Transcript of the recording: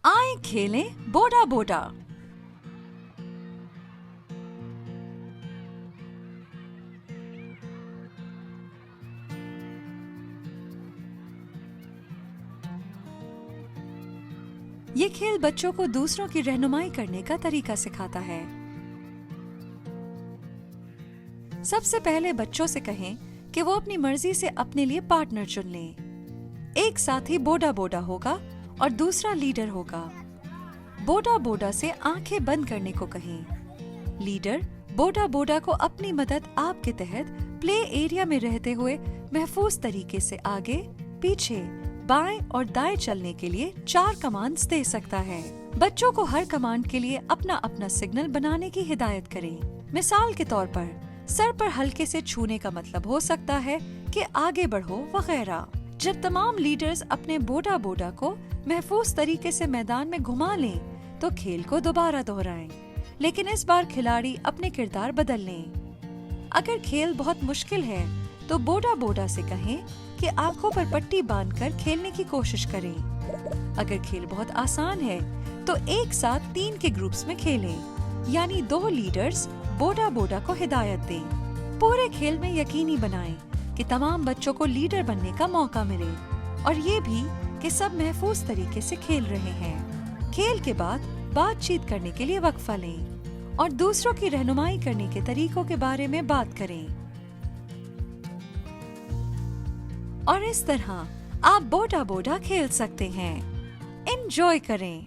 آئیں کھیلیں Voda Voda. یہ کھیل بچوں کو دوسروں کی رہنمائی کرنے کا طریقہ سکھاتا ہے۔ سب سے پہلے بچوں سے کہیں کہ وہ اپنی مرضی سے اپنے لیے پارٹنر چن لیں۔ ایک ساتھی بوڈا بوڈا ہوگا اور دوسرا لیڈر ہوگا۔ بوڈا بوڈا سے آنکھیں بند کرنے کو کہیں۔ لیڈر بوڈا بوڈا کو اپنی مدد آپ کے تحت پلے ایریا میں رہتے ہوئے محفوظ طریقے سے آگے، پیچھے، بائیں اور دائیں چلنے کے لیے 4 کمانڈز دے سکتا ہے۔ بچوں کو ہر کمانڈ کے لیے اپنا اپنا سگنل بنانے کی ہدایت کریں۔ مثال کے طور پر سر پر ہلکے سے چھونے کا مطلب ہو سکتا ہے کہ آگے بڑھو وغیرہ۔ جب تمام لیڈرز اپنے بوڈا بوڈا کو محفوظ طریقے سے میدان میں گھما لیں تو کھیل کو دوبارہ دہرائیں، لیکن اس بار کھلاڑی اپنے کردار بدل لیں۔ اگر کھیل بہت مشکل ہے تو بوڈا بوڈا سے کہیں کہ آنکھوں پر پٹی باندھ کر کھیلنے کی کوشش کریں۔ اگر کھیل بہت آسان ہے تو ایک ساتھ 3 کے گروپس میں کھیلیں، یعنی 2 لیڈرز بوڈا بوڈا کو ہدایت دیں۔ پورے کھیل میں یقینی بنائیں کہ تمام بچوں کو لیڈر بننے کا موقع ملے، اور یہ بھی کہ سب محفوظ طریقے سے کھیل رہے ہیں۔ کھیل کے بعد بات چیت کرنے کے لیے وقفہ لیں اور دوسروں کی رہنمائی کرنے کے طریقوں کے بارے میں بات کریں، اور اس طرح آپ بوڈا بوڈا کھیل سکتے ہیں۔ انجوائے کریں۔